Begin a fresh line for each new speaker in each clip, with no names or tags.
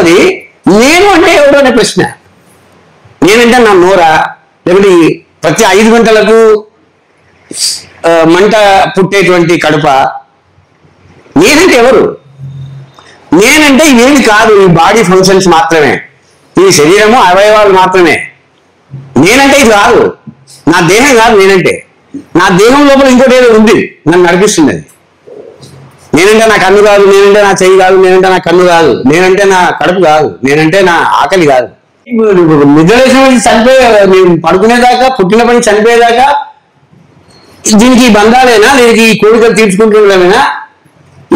రెండవది, నేను అంటే ఎవరు అనే ప్రశ్న. నేనంటే నా నోరా, లేకపోతే ప్రతి 5 గంటలకు మంట పుట్టేటువంటి కడుప? నేనంటే ఎవరు? నేనంటే ఇవేమి కాదు, ఈ బాడీ ఫంక్షన్స్ మాత్రమే, ఈ శరీరము అవయవాలు మాత్రమే. నేనంటే ఇది కాదు, నా దేహం కాదు. నేనంటే నా దేహం లోపల ఇంకోటి ఏదో ఉంది, నన్ను నడిపిస్తుంది. అది నేనంటే నా కన్ను కాదు, నేనంటే నా చెయ్యి కాదు, నేనంటే నా కన్ను కాదు, నేనంటే నా కడుపు కాదు, నేనంటే నా ఆకలి కాదు. నిద్రలేసిన చనిపోయే, నేను పడుకునేదాకా, పుట్టినప్పటి చనిపోయేదాకా దీనికి ఈ బంధాలేనా, దీనికి ఈ కోరికలు తీర్చుకుంటున్నామేనా,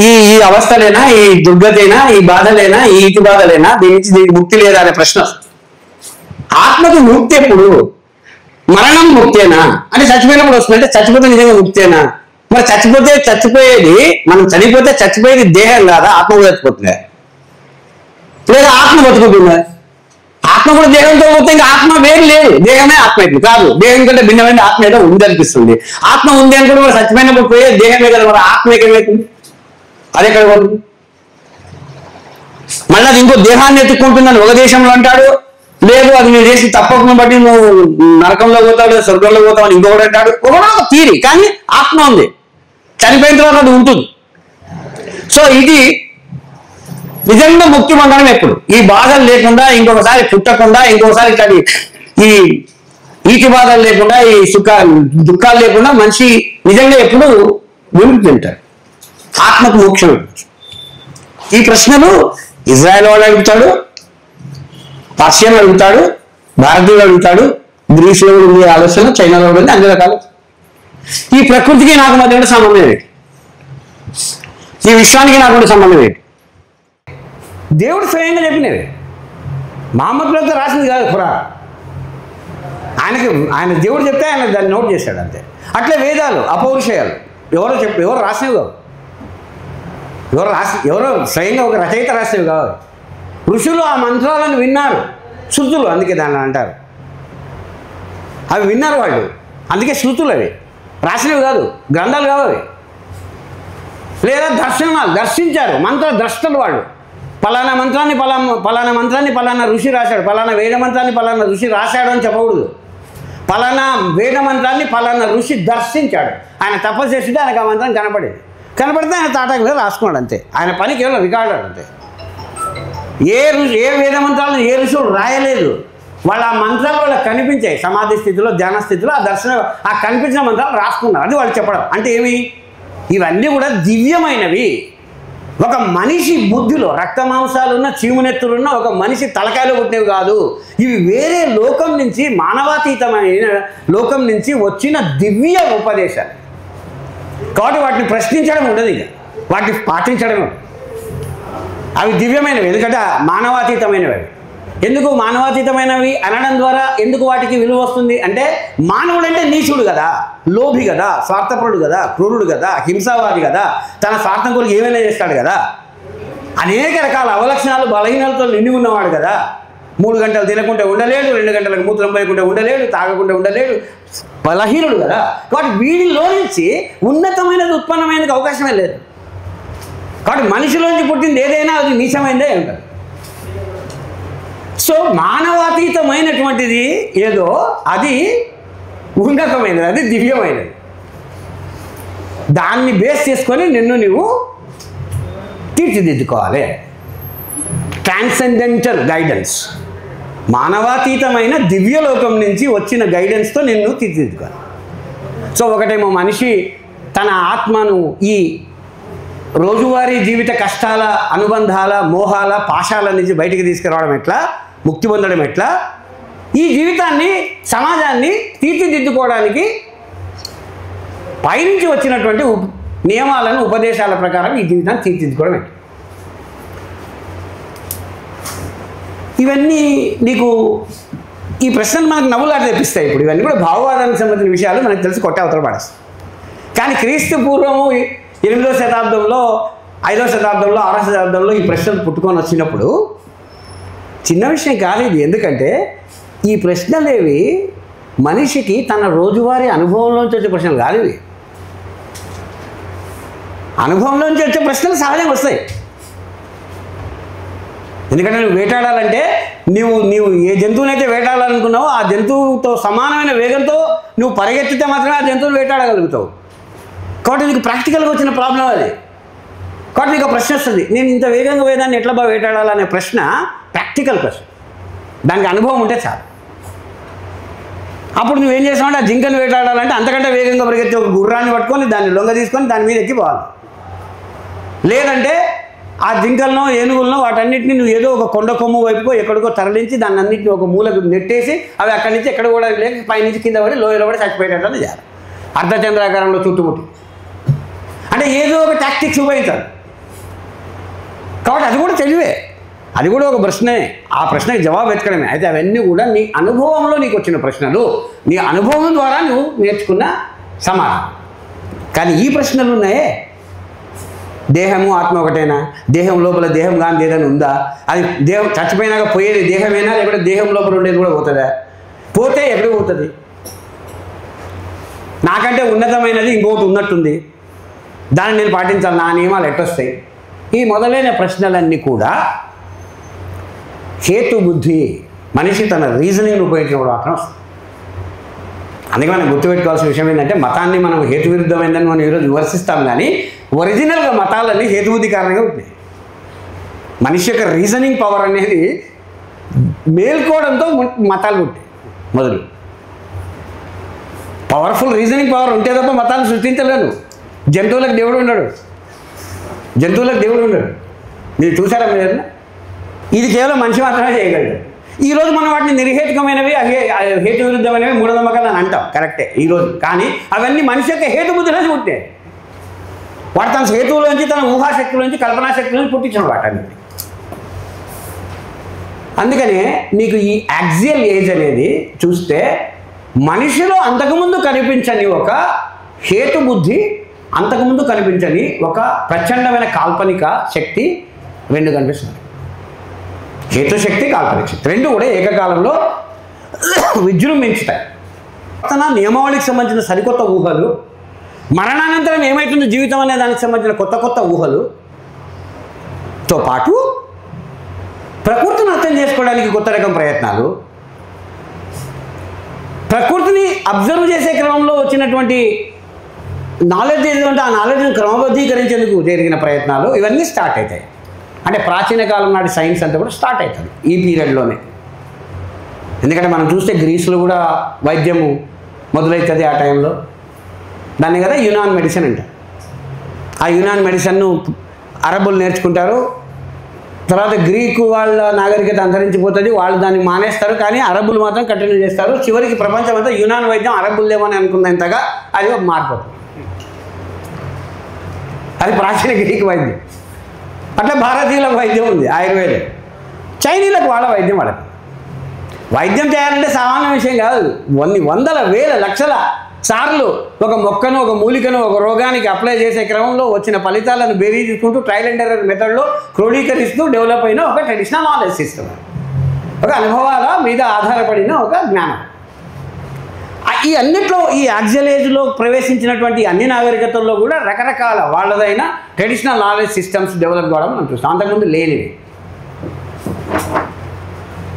ఈ ఈ అవస్థలేనా, ఈ దుర్గతేనా, ఈ బాధలేనా, ఈ ఈతి బాధలేనా, దీనికి ముక్తి లేదా అనే ప్రశ్న. ఆత్మకు ముక్తి ఎప్పుడు? మరణం ముక్తేనా అంటే చచ్చిపోయినప్పుడు వస్తుంది. అంటే చచ్చిపోతే నిజంగా ముక్తేనా? మరి చచ్చిపోయేది, మనం చనిపోతే చచ్చిపోయేది దేహం కాదా, ఆత్మ చచ్చిపోతుందా? లేదా ఆత్మ బతుకుతుందా? ఆత్మ కూడా దేహంతో పోతే ఇంకా ఆత్మ వేరు లేదు, దేహమే ఆత్మ అయితే కాదు. దేహం కంటే భిన్నమైన ఆత్మ ఏదో ఉంది అనిపిస్తుంది. ఆత్మ ఉంది అనుకుంటే మరి చచ్చిపోయినప్పుడు పోయే దేహమే కదా, మరి ఆత్మ ఏమవుతుంది? అది ఎక్కడ పోతుంది? మళ్ళీ అది ఇంకో దేహాన్ని ఎత్తుక్కుంటుందని ఒక దేశంలో అంటాడు, లేదు అది నీ చేసి తప్పకుండా బట్టి నువ్వు నరకంలో పోతాడు, స్వర్గంలో పోతావు అని ఇంకొకటి అంటాడు. ఒకటో ఒక తీరి, కానీ ఆత్మ ఉంది, చనిపోయిన తర్వాత అది ఉంటుంది. సో ఇది నిజంగా ముక్తి పొందడం ఎప్పుడు? ఈ బాధలు లేకుండా, ఇంకొకసారి పుట్టకుండా, ఇంకొకసారి ఇట్లా ఈ ఈటి బాధలు లేకుండా, ఈ దుఃఖాలు లేకుండా మనిషి నిజంగా ఎప్పుడు విముక్తి ఉంటాడు, ఆత్మకు మోక్షం. ఈ ప్రశ్నలు ఇజ్రాయెల్ వాడు అడుగుతాడు, పర్షియన్ అడుగుతాడు, భారతీయుడు అడుగుతాడు, గ్రీసులో ఉండే ఆలోచన, చైనాలో ఉంది, అన్ని రకాలు. ఈ ప్రకృతికి నాకు మధ్య కూడా సంబంధం ఏంటి? ఈ విశ్వానికి నాకు కూడా సంబంధం ఏంటి? దేవుడు స్వయంగా చెప్పినది, మహమ్మద్ రాసింది కాదు ఖురాన్. ఆయన దేవుడు చెప్తే ఆయన దాన్ని నోట్ చేశాడు అంతే. అట్లే వేదాలు అపౌరుషయాలు ఎవరు రాసినవి కావు, ఎవరో స్వయంగా ఒక రచయిత రాసినవి కావు. ఋషులు ఆ మంత్రాలను విన్నారు, శృతులు అందుకే దాన్ని అంటారు. అవి విన్నారు వాళ్ళు, అందుకే శృతులు. అవి రాసినవి కాదు, గ్రంథాలు కావు అవి. లేదా దర్శించారు, మంత్ర ద్రష్టలు వాళ్ళు. పలానా మంత్రాన్ని పలానా ఋషి రాశాడు, పలానా వేద మంత్రాన్ని పలానా ఋషి రాశాడు అని చెప్పకూడదు. పలానా వేద మంత్రాన్ని పలానా ఋషి దర్శించాడు, ఆయన తపస్సు చేస్తుంటే ఆయనకు ఆ మంత్రం కనపడితే ఆయన తాటాకు మీద రాసుకున్నాడు అంతే. ఆయన పని కేవలం రికార్డర్ అంతే. ఏ వేద మంత్రాలను ఏ ఋషులు రాయలేదు. వాళ్ళ ఆ మంత్రాలు వాళ్ళకి కనిపించాయి సమాధి స్థితిలో, ధ్యాన స్థితిలో. ఆ కనిపించిన మంత్రాలు రాసుకున్నారు, అది వాళ్ళు చెప్పడం. అంటే ఏమి? ఇవన్నీ కూడా దివ్యమైనవి. ఒక మనిషి బుద్ధిలో రక్త మాంసాలున్న, చీమునెత్తులున్న ఒక మనిషి తలకాయలో పుట్టినవి కాదు. ఇవి వేరే లోకం నుంచి, మానవాతీతమైన లోకం నుంచి వచ్చిన దివ్య ఉపదేశాలు. కాబట్టి వాటిని ప్రశ్నించడం ఉండదు, ఇక వాటిని పాటించడం. అవి దివ్యమైనవి, ఎందుకంటే మానవాతీతమైనవి. ఎందుకు మానవాతీతమైనవి అనడం ద్వారా ఎందుకు వాటికి విలువ వస్తుంది అంటే, మానవుడు అంటే నీచుడు కదా, లోభి కదా, స్వార్థపరుడు కదా, క్రూరుడు కదా, హింసావాది కదా, తన స్వార్థం కొరకు ఏమైనా చేస్తాడు కదా, అనేక రకాల అవలక్షణాలు, బలహీనలతో నిండి ఉన్నవాడు కదా. 3 గంటలు తినకుండా ఉండలేడు, 2 గంటలకు మూత్రం పోయకుండా ఉండలేడు, తాగకుండా ఉండలేడు, బలహీనుడు కదా. కాబట్టి వీడిలో నుంచి ఉన్నతమైనది ఉత్పన్నమైనది అవకాశమే లేదు. కాబట్టి మనిషిలోంచి పుట్టింది ఏదైనా అది నీచమైందే ఉంటుంది. సో మానవాతీతమైనటువంటిది ఏదో అది ఉన్నతమైనది, అది దివ్యమైనది. దాన్ని బేస్ చేసుకొని నువ్వు తీర్చిదిద్దుకోవాలి. ట్రాన్సెండెంటల్ గైడెన్స్, మానవాతీతమైన దివ్యలోకం నుంచి వచ్చిన గైడెన్స్తో నిన్ను తీర్చిదిద్దుకోవాలి. సో ఒకటేమో మనిషి తన ఆత్మను ఈ రోజువారీ జీవిత కష్టాల, అనుబంధాల, మోహాల, పాశాల నుంచి బయటికి తీసుకురావడం ఎట్లా, ముక్తి పొందడం ఎట్లా, ఈ జీవితాన్ని, సమాజాన్ని తీర్చిదిద్దుకోవడానికి పైనుంచి వచ్చినటువంటి నియమాలను, ఉపదేశాల ప్రకారం ఈ జీవితాన్ని తీర్చిదిద్దుకోవడం ఎట్లా. ఇవన్నీ నీకు ఈ ప్రశ్నలు మనకు నవ్వులాట తెప్పిస్తాయి. ఇప్పుడు ఇవన్నీ కూడా భావవాదానికి సంబంధించిన విషయాలు మనకు తెలిసి కొట్టే అవతల పడేస్తాయి. కానీ క్రీస్తు పూర్వము 8వ శతాబ్దంలో, 5వ శతాబ్దంలో, 6వ శతాబ్దంలో ఈ ప్రశ్నలు పుట్టుకొని వచ్చినప్పుడు చిన్న విషయం కాదు ఇది. ఎందుకంటే ఈ ప్రశ్నలేవి మనిషికి తన రోజువారీ అనుభవంలోంచి వచ్చే ప్రశ్నలు కాదు ఇవి. అనుభవంలోంచి వచ్చే ప్రశ్నలు సహజంగా వస్తాయి. ఎందుకంటే నువ్వు వేటాడాలంటే నీవు ఏ జంతువునైతే వేటాడాలనుకున్నావో ఆ జంతువుతో సమానమైన వేగంతో నువ్వు పరిగెత్తితే మాత్రమే ఆ జంతువును వేటాడగలుగుతావు. కాబట్టి నీకు ప్రాక్టికల్గా వచ్చిన ప్రాబ్లం అది. కాబట్టి నీకు ప్రశ్న వస్తుంది, నేను ఇంత వేగంగా వేదాన్ని ఎట్లా బాగా వేటాడాలనే ప్రశ్న ప్రాక్టికల్ ప్రశ్న. దానికి అనుభవం ఉంటే చాలు. అప్పుడు నువ్వేం చేసావంటే ఆ జింకను వేటాడాలంటే అంతకంటే వేగంగా పరిగెత్తి ఒక గుర్రాన్ని పట్టుకొని దాన్ని లొంగ తీసుకొని దాని మీద ఎక్కిపోవాలి. లేదంటే ఆ జింకలను ఏనుగులను వాటన్నిటిని నువ్వు ఏదో ఒక కొండ కొమ్ము వైపుకో ఎక్కడికో తరలించి దాన్ని అన్నింటిని ఒక మూలకు నెట్టేసి అవి అక్కడి నుంచి ఎక్కడ కూడా లేక పైనుంచి కింద పడి లోయలో పడి చచ్చిపోయేటట్టు చేయాలి. అర్ధచంద్రాకారంలో చుట్టుముట్టి అంటే ఏదో ఒక టాక్టిక్స్ ఉపయోగించాలి. కాబట్టి అది కూడా తెలివే, అది కూడా ఒక ప్రశ్నే. ఆ ప్రశ్నకి జవాబు వెతకడమే. అయితే అవన్నీ కూడా నీ అనుభవంలో నీకు వచ్చిన ప్రశ్నలు, నీ అనుభవం ద్వారా నువ్వు నేర్చుకున్న సమాధానం. కానీ ఈ ప్రశ్నలు ఉన్నాయే, దేహము ఆత్మ ఒకటేనా, దేహం లోపల దేహం కాని ఏదైనా ఉందా, అది దేహం చచ్చిపోయినాక పోయేది దేహమేనా, లేకపోతే దేహం లోపల ఉండేది కూడా పోతుందా, పోతే ఎక్కడికి పోతుంది, నాకంటే ఉన్నతమైనది ఇంకొకటి ఉన్నట్టుంది, దాన్ని నేను పాటించాలి, నా నియమాలు ఎట్టొస్తాయి, ఈ మొదలైన ప్రశ్నలన్నీ కూడా హేతు బుద్ధి, మనిషి తన రీజనింగ్ని ఉపయోగించినప్పుడు మాత్రం వస్తుంది. అందుకే మనం గుర్తుపెట్టుకోవాల్సిన విషయం ఏంటంటే మతాన్ని మనం హేతువిరుద్ధమైందని మనం ఈరోజు విమర్శిస్తాం, కానీ ఒరిజినల్గా మతాలన్నీ హేతుబుద్ధి కారణంగా ఉంటాయి. మనిషి యొక్క రీజనింగ్ పవర్ అనేది మేల్కోవడంతో మతాలు ఉంటాయి. మొదలు పవర్ఫుల్ రీజనింగ్ పవర్ ఉంటే తప్ప మతాన్ని సృష్టించలేను. జంతువులకు దేవుడు ఉండడు, జంతువులకు దేవుడు ఉండడు. మీరు చూసారా మీరు? ఇది కేవలం మనిషి మాత్రమే చేయగలడు. ఈరోజు మనం వాటిని నిర్హేతుకమైనవి, హేతు విరుద్ధమైనవి, మూఢనమ్మకాలు అని అంటాం, కరెక్టే ఈరోజు. కానీ అవన్నీ మనిషి యొక్క హేతుబుద్ధిలోంచి పుట్టాయి. వాడు తన హేతువులోంచి, తన ఊహాశక్తిలోంచి, కల్పనాశక్తిలోంచి పుట్టించిన వాటన్నిటి. అందుకనే నీకు ఈ యాక్సియల్ ఏజ్ అనేది చూస్తే మనిషిలో అంతకుముందు కనిపించని ఒక హేతుబుద్ధి, అంతకుముందు కనిపించని ఒక ప్రచండమైన కాల్పనిక శక్తి రెండు కనిపిస్తుంది. హేతుశక్తి, కాల్పనిక శక్తి రెండు కూడా ఏకకాలంలో విజృంభించుతాయి. తన నియమావళికి సంబంధించిన సరికొత్త ఊహలు, మరణానంతరం ఏమవుతుంది జీవితం అనే దానికి సంబంధించిన కొత్త కొత్త ఊహలుతో పాటు ప్రకృతిని అర్థం చేసుకోవడానికి కొత్త రకం ప్రయత్నాలు, ప్రకృతిని అబ్జర్వ్ చేసే క్రమంలో వచ్చినటువంటి నాలెడ్జ్ ఏదంటే ఆ నాలెడ్జ్ని క్రమబద్ధీకరించేందుకు జరిగిన ప్రయత్నాలు, ఇవన్నీ స్టార్ట్ అవుతాయి. అంటే ప్రాచీన కాలం నాటి సైన్స్ అంతా కూడా స్టార్ట్ అవుతుంది ఈ పీరియడ్లోనే. ఎందుకంటే మనం చూస్తే గ్రీసులో కూడా వైద్యము మొదలవుతుంది ఆ టైంలో. దాన్ని కదా యునాన్ మెడిసిన్ అంటారు. ఆ యునాన్ మెడిసిన్ను అరబ్బులు నేర్చుకుంటారు. తర్వాత గ్రీకు వాళ్ళ నాగరికత అంతరించిపోతుంది, వాళ్ళు దాన్ని మానేస్తారు. కానీ అరబ్బులు మాత్రం కంటిన్యూ చేస్తారు. చివరికి ప్రపంచం అంతా యునాన్ వైద్యం అరబ్బులేమని అనుకున్నంతగా అది మారిపోతుంది. అది ప్రాచీన గ్రీకు వైద్యం. అట్లా భారతీయులకు వైద్యం ఉంది, ఆయుర్వేదం. చైనీలకు వాళ్ళ వైద్యం వాళ్ళకి. వైద్యం చేయాలంటే సామాన్య విషయం కాదు. వందల వేల లక్షల సార్లు ఒక మొక్కను, ఒక మూలికను, ఒక రోగానికి అప్లై చేసే క్రమంలో వచ్చిన ఫలితాలను బేరీ తీసుకుంటూ ట్రయల్ అండ్ ఎర్రర్ మెథడ్లో క్రోడీకరిస్తూ డెవలప్ అయిన ఒక ట్రెడిషనల్ నాలెడ్జ్ సిస్టమ్, ఒక అనుభవాల మీద ఆధారపడిన ఒక జ్ఞానం. ఈ అన్నిట్లో ఈ యాక్సియల్ ఏజ్లో ప్రవేశించినటువంటి అన్ని నాగరికతల్లో కూడా రకరకాల వాళ్ళదైన ట్రెడిషనల్ నాలెడ్జ్ సిస్టమ్స్ డెవలప్ కావడం మనం చూస్తాం. అంతకుముందు లేనివి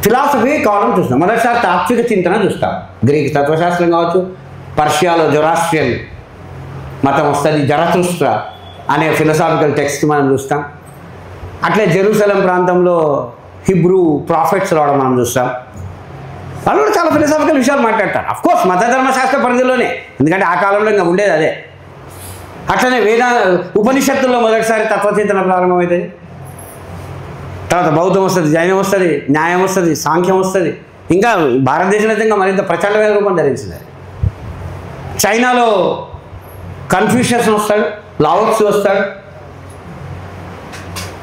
ఫిలాసఫీ కావడం చూస్తాం. మొదటిసారి తాత్విక చింతన చూస్తాం. గ్రీక్ తత్వశాస్త్రం కావచ్చు, పర్షియాలో జొరాస్ట్రియన్ మతం వస్తుంది, జరతుస్ట్ర అనే ఫిలసాఫికల్ టెక్స్ట్ మనం చూస్తాం. అట్లే జెరూసలం ప్రాంతంలో హిబ్రూ ప్రాఫిట్స్ రావడం మనం చూస్తాం. వాళ్ళు కూడా చాలా ఫిలసాఫికల్ విషయాలు మాట్లాడతారు. అఫ్కోర్స్ మత ధర్మశాస్త్ర పరిధిలోనే, ఎందుకంటే ఆ కాలంలో ఇంకా ఉండేది అదే. అట్లనే ఉపనిషత్తుల్లో మొదటిసారి తత్వచింతన ప్రారంభమవుతుంది. తర్వాత బౌద్ధం వస్తుంది, జైనం వస్తుంది, న్యాయం వస్తుంది, సాంఖ్యం వస్తుంది. ఇంకా భారతదేశంలో ఇంకా మరింత ప్రచండమైన రూపం ధరించింది. చైనాలో కన్ఫ్యూషియస్ వస్తాడు, లావోత్సు వస్తాడు.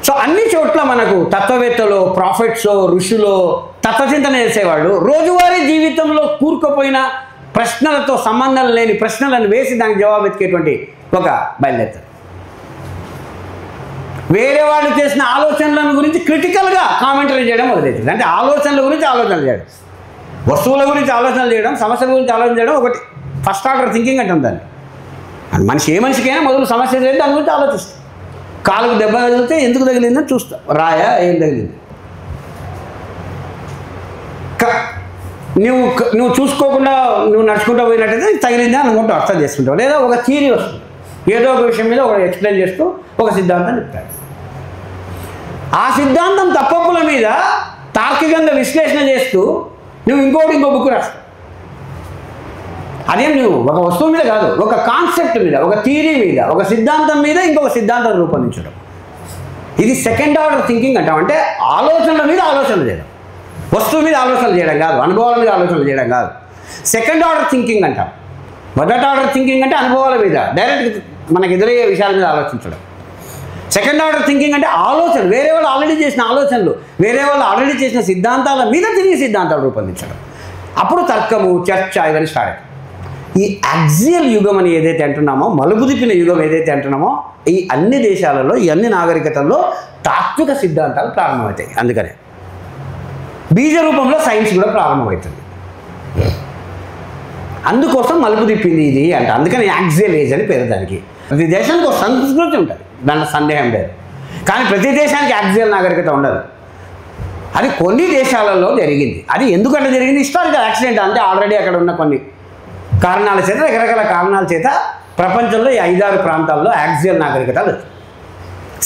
సో అన్ని చోట్ల మనకు తత్వవేత్తలు, ప్రాఫిట్స్, ఋషులు తత్వచింతన చేసేవాళ్ళు రోజువారీ జీవితంలో కూరుకుపోయిన ప్రశ్నలతో సంబంధం లేని ప్రశ్నలను వేసి దానికి జవాబు వెతికేటువంటి ఒక బయలుదేరుతారు. వేరే వాళ్ళు చేసిన ఆలోచనలను గురించి క్రిటికల్గా కామెంటరీ చేయడం మొదలవుతుంది. అంటే ఆలోచనల గురించి ఆలోచన చేయడం, వస్తువుల గురించి ఆలోచన చేయడం, సమస్యల గురించి ఆలోచన చేయడం ఒకటి ఫస్ట్ ఆర్డర్ థింకింగ్ అంటాం దాన్ని. మనిషి ఏ మనిషికైనా మొదలు సమస్య లేదు, దాని గురించి ఆలోచిస్తాం. కాలుకు దెబ్బ తగిలితే ఎందుకు తగిలిందని చూస్తాం, రాయా ఏం తగిలింది, నువ్వు చూసుకోకుండా నువ్వు నడుచుకుంటూ పోయినట్టయితే తగిలిందా అనుకుంటూ అర్థం చేసుకుంటావు. లేదా ఒక థియరీ వస్తుంది, ఏదో ఒక విషయం మీద ఒక ఎక్స్ప్లెయిన్ చేస్తూ ఒక సిద్ధాంతం చెప్తాడు. ఆ సిద్ధాంతం తప్పప్పుల మీద తార్కికంగా విశ్లేషణ చేస్తూ నువ్వు ఇంకో బుక్ రాస్తావు. అదేం నువ్వు ఒక వస్తువు మీద కాదు, ఒక కాన్సెప్ట్ మీద, ఒక థియరీ మీద, ఒక సిద్ధాంతం మీద ఇంకొక సిద్ధాంతం రూపొందించడం. ఇది సెకండ్ ఆర్డర్ థింకింగ్ అంటాం. అంటే ఆలోచనల మీద ఆలోచనలు చేయడం, వస్తువు మీద ఆలోచనలు చేయడం కాదు, అనుభవాల మీద ఆలోచనలు చేయడం కాదు. సెకండ్ ఆర్డర్ థింకింగ్ అంటాం. మొదటి ఆర్డర్ థింకింగ్ అంటే అనుభవాల మీద డైరెక్ట్ మనకు ఎదురయ్యే విషయాల మీద ఆలోచించడం. సెకండ్ ఆర్డర్ థింకింగ్ అంటే ఆలోచన, వేరే వాళ్ళు ఆల్రెడీ చేసిన ఆలోచనలు, వేరే వాళ్ళు ఆల్రెడీ చేసిన సిద్ధాంతాల మీద తిరిగి సిద్ధాంతాలు రూపొందించడం. అప్పుడు తర్కము, చర్చ ఇవన్నీ స్టార్ట్ అవుతాయి. ఈ యాక్సియల్ యుగం అని ఏదైతే అంటున్నామో, మలుపు తిప్పిన యుగం ఏదైతే అంటున్నామో, ఈ అన్ని దేశాలలో, ఈ అన్ని నాగరికతల్లో తాత్విక సిద్ధాంతాలు ప్రారంభమవుతాయి. అందుకనే బీజ రూపంలో సైన్స్ కూడా ప్రారంభమవుతుంది. అందుకోసం మలుపు తిప్పింది ఇది అంట. అందుకని యాక్సియల్ ఏజ్ అని పేరు దానికి. ప్రతి దేశానికి ఒక సంస్కృతి ఉంటుంది, దాంట్లో సందేహం లేదు. కానీ ప్రతి దేశానికి యాక్సియల్ నాగరికత ఉండదు. అది కొన్ని దేశాలలో జరిగింది. అది ఎందుకంటే జరిగింది, హిస్టారికల్ యాక్సిడెంట్. అంటే ఆల్రెడీ అక్కడ ఉన్న కొన్ని కారణాల చేత, రకరకాల కారణాల చేత ప్రపంచంలో ఈ 5-6 ప్రాంతాల్లో యాక్సియల్ నాగరికతలు,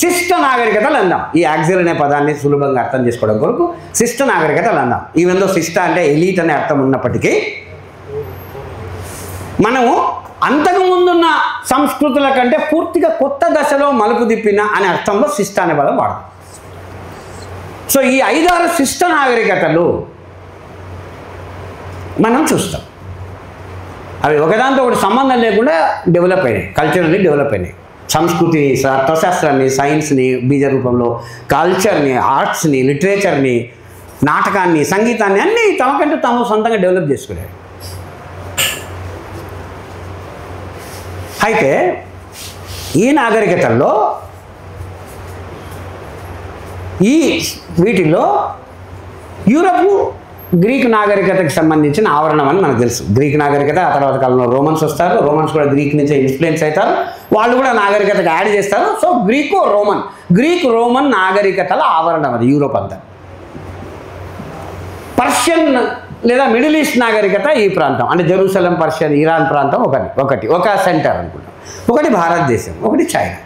శిష్ట నాగరికతలు అందాం. ఈ యాక్సియల్ అనే పదాన్ని సులభంగా అర్థం చేసుకోవడం కొరకు శిష్ట నాగరికతలు అందాం. ఈవెందో శిష్ట అంటే ఎలీట్ అనే అర్థం ఉన్నప్పటికీ మనము అంతకు ముందున్న సంస్కృతుల కంటే పూర్తిగా కొత్త దశలో మలుపు తిప్పిన అనే అర్థంలో శిష్ట అనే పదం వాడతాం. సో ఈ 5-6 శిష్ట నాగరికతలు మనం చూస్తాం. అవి ఒకదాంతో ఒకటి సంబంధం లేకుండా డెవలప్ అయినాయి, కల్చరల్లీ డెవలప్ అయినాయి. సంస్కృతి, తత్వశాస్త్రాన్ని, సైన్స్ని బీజ రూపంలో, కల్చర్ని, ఆర్ట్స్ని, లిటరేచర్ని, నాటకాన్ని, సంగీతాన్ని అన్నీ తమకంటూ తాము సొంతంగా డెవలప్ చేసుకునేవి. అయితే ఈ నాగరికతల్లో వీటిల్లో యూరప్ గ్రీక్ నాగరికతకు సంబంధించిన ఆవరణం అని మనకు తెలుసు. గ్రీక్ నాగరికత, ఆ తర్వాత కాలంలో రోమన్స్ వస్తారు. రోమన్స్ కూడా గ్రీక్ నుంచి ఇన్ఫ్లుయెన్స్ అవుతారు, వాళ్ళు కూడా నాగరికతకు యాడ్ చేస్తారు. సో గ్రీక్ రోమన్ నాగరికతల ఆవరణం అది యూరోప్ అంతా. పర్షియన్ లేదా మిడిల్ ఈస్ట్ నాగరికత ఈ ప్రాంతం, అంటే జెరూసలం, పర్షియన్, ఇరాన్ ప్రాంతం ఒక సెంటర్ అనుకుంటాం. ఒకటి భారతదేశం, ఒకటి చైనా.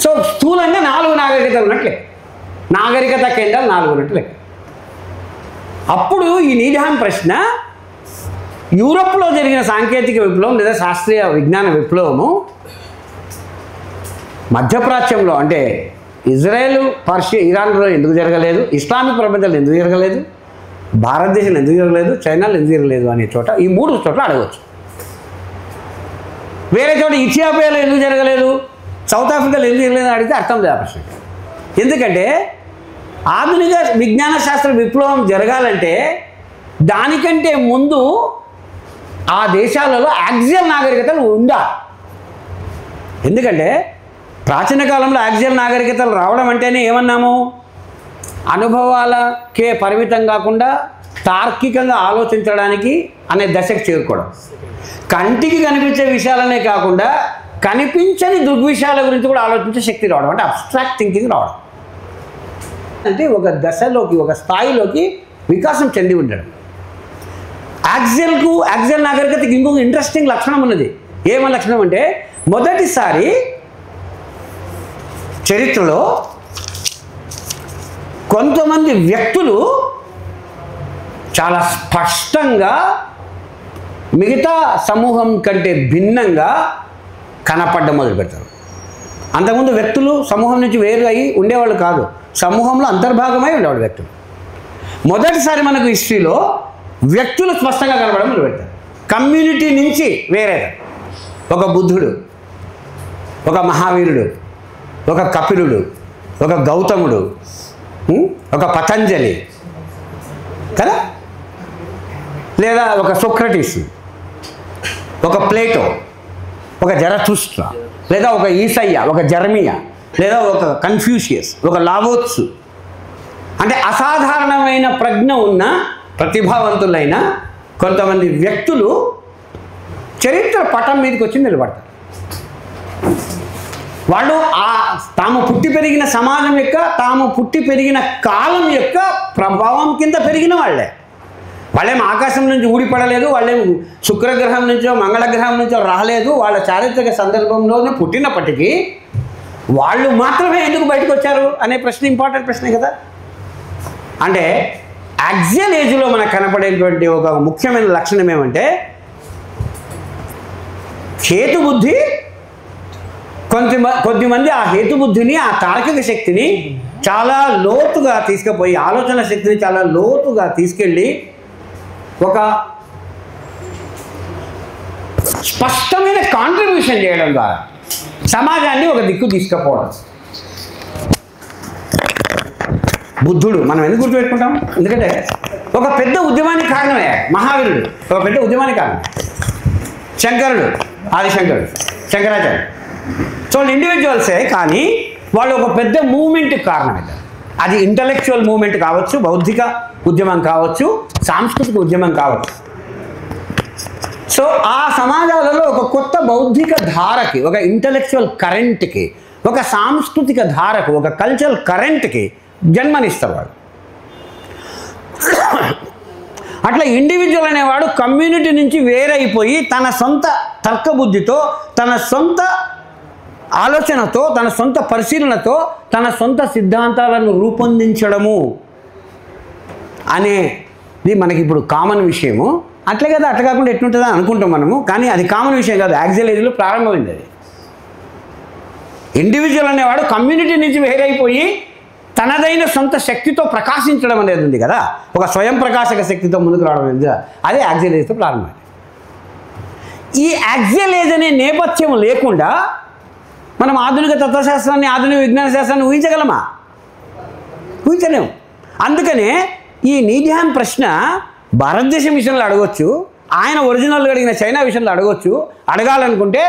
సో స్థూలంగా 4 నాగరికతలు ఉన్నట్లే, నాగరికత కేంద్రాలు 4 ఉన్నట్లే. అప్పుడు ఈ నీడిహామ్ ప్రశ్న, యూరప్లో జరిగిన సాంకేతిక విప్లవం లేదా శాస్త్రీయ విజ్ఞాన విప్లవము మధ్యప్రాచ్యంలో అంటే ఇజ్రాయెల్, పర్షియా, ఇరాన్లో ఎందుకు జరగలేదు, ఇస్లామిక్ ప్రపంచంలో ఎందుకు జరగలేదు, భారతదేశంలో ఎందుకు జరగలేదు, చైనాలో ఎందుకు జరగలేదు అనే చోట, ఈ 3 చోట్ల అడగవచ్చు. వేరే చోట ఇథియోపియాలో ఎందుకు జరగలేదు, సౌత్ ఆఫ్రికాలో ఎందుకు జరగలేదు అడిగితే అర్థం లేదు ఆ ప్రశ్న. ఎందుకంటే ఆధునిక విజ్ఞాన శాస్త్ర విప్లవం జరగాలంటే దానికంటే ముందు ఆ దేశాలలో యాక్సియల్ నాగరికతలు ఉండాలి. ఎందుకంటే ప్రాచీన కాలంలో యాక్సియల్ నాగరికతలు రావడం అంటేనే ఏమన్నాము, అనుభవాలకే పరిమితం కాకుండా తార్కికంగా ఆలోచించడానికి అనే దశకు చేరుకోవడం. కంటికి కనిపించే విషయాలనే కాకుండా కనిపించని దృగ్విషయాల గురించి కూడా ఆలోచించే శక్తి రావడం, అంటే అబ్స్ట్రాక్ట్ థింకింగ్ రావడం. అంటే ఒక దశలోకి, ఒక స్థాయిలోకి వికాసం చెంది ఉండడం. యాక్సియల్ నాగరికతకి ఇంకొక ఇంట్రెస్టింగ్ లక్షణం ఉన్నది. ఏమో లక్షణం అంటే, మొదటిసారి చరిత్రలో కొంతమంది వ్యక్తులు చాలా స్పష్టంగా మిగతా సమూహం కంటే భిన్నంగా కనపడడం మొదలు పెడతారు. అంతకుముందు వ్యక్తులు సమూహం నుంచి వేరు అయ్యి ఉండేవాళ్ళు కాదు, సమూహంలో అంతర్భాగమై ఉండేవాళ్ళు వ్యక్తులు. మొదటిసారి మనకు హిస్టరీలో వ్యక్తులు స్పష్టంగా కనపడడం మొదలు పెడతారు. కమ్యూనిటీ నుంచి వేరే, ఒక బుద్ధుడు, ఒక మహావీరుడు, ఒక కపిలుడు, ఒక గౌతముడు, ఒక పతంజలి కదా, లేదా ఒక సోక్రటీస్, ఒక ప్లేటో, ఒక జరతుస్ట్ర, లేదా ఒక ఈసయ్య, ఒక జర్మియా, లేదా ఒక కన్ఫ్యూషియస్, ఒక లావోత్సు. అంటే అసాధారణమైన ప్రజ్ఞ ఉన్న ప్రతిభావంతులైన కొంతమంది వ్యక్తులు చరిత్ర పటం మీదకి వచ్చి నిలబడతారు. వాళ్ళు తాము పుట్టి పెరిగిన సమాజం యొక్క, తాము పుట్టి పెరిగిన కాలం యొక్క ప్రభావం కింద పెరిగిన వాళ్ళే. వాళ్ళేం ఆకాశం నుంచి ఊడిపడలేదు, వాళ్ళేం శుక్రగ్రహం నుంచో మంగళగ్రహం నుంచో రాలేదు. వాళ్ళ చారిత్రక సందర్భంలోనే పుట్టినప్పటికీ వాళ్ళు మాత్రమే ఎందుకు బయటకు వచ్చారు అనే ప్రశ్న ఇంపార్టెంట్ ప్రశ్నే కదా. అంటే యాక్సియల్ ఏజ్లో మనకు కనపడేటువంటి ఒక ముఖ్యమైన లక్షణం ఏమంటే హేతుబుద్ధి. కొద్దిమంది ఆ హేతుబుద్ధిని, ఆ తార్కిక శక్తిని చాలా లోతుగా తీసుకుపోయి, ఆలోచన శక్తిని చాలా లోతుగా తీసుకెళ్ళి ఒక స్పష్టమైన కాంట్రిబ్యూషన్ చేయడం ద్వారా సమాజాన్ని ఒక దిక్కు తీసుకుపోవడం. బుద్ధుడు మనం ఎందుకు గుర్తుపెట్టుకుంటాం? ఎందుకంటే ఒక పెద్ద ఉద్యమానికి కారణమయ్యాడు మహావీరుడు, ఒక పెద్ద ఉద్యమానికి కారణం. శంకరుడు, ఆదిశంకరుడు, శంకరాచార్య. సో ఇండివిజువల్సే, కానీ వాళ్ళు ఒక పెద్ద మూమెంట్కి కారణమవుతారు. అది ఇంటలెక్చువల్ మూమెంట్ కావచ్చు, బౌద్ధిక ఉద్యమం కావచ్చు, సాంస్కృతిక ఉద్యమం కావచ్చు. సో ఆ సమాజాలలో ఒక కొత్త బౌద్ధిక ధారకి, ఒక ఇంటలెక్చువల్ కరెంట్కి, ఒక సాంస్కృతిక ధారకు, ఒక కల్చరల్ కరెంట్కి జన్మనిస్తారు వాడు. అట్లా ఇండివిజువల్ అనేవాడు కమ్యూనిటీ నుంచి వేరైపోయి తన సొంత తర్కబుద్ధితో, తన సొంత ఆలోచనతో, తన సొంత పరిశీలనతో తన సొంత సిద్ధాంతాలను రూపొందించడము అనేది మనకి ఇప్పుడు కామన్ విషయము. అట్లే కదా, అట్లా కాకుండా ఎట్లుంటుందని అనుకుంటాం మనము, కానీ అది కామన్ విషయం కాదు. యాక్సియల్ ఏజ్లో ప్రారంభమైంది అది. ఇండివిజువల్ అనేవాడు కమ్యూనిటీ నుంచి వేరైపోయి తనదైన సొంత శక్తితో ప్రకాశించడం అనేది ఉంది కదా, ఒక స్వయం ప్రకాశక శక్తితో ముందుకు రావడం అనేది, అదే యాక్సియల్ ఏజ్తో ప్రారంభమైంది. ఈ యాక్సియల్ ఏజ్ అనే నేపథ్యం లేకుండా మనం ఆధునిక తత్వశాస్త్రాన్ని, ఆధునిక విజ్ఞాన శాస్త్రాన్ని ఊహించగలమా? ఊహించలేము. అందుకనే ఈ నీధ్యాన్ ప్రశ్న భారతదేశం విషయంలో అడగవచ్చు, ఆయన ఒరిజినల్గా అడిగిన చైనా విషయంలో అడగవచ్చు, అడగాలనుకుంటే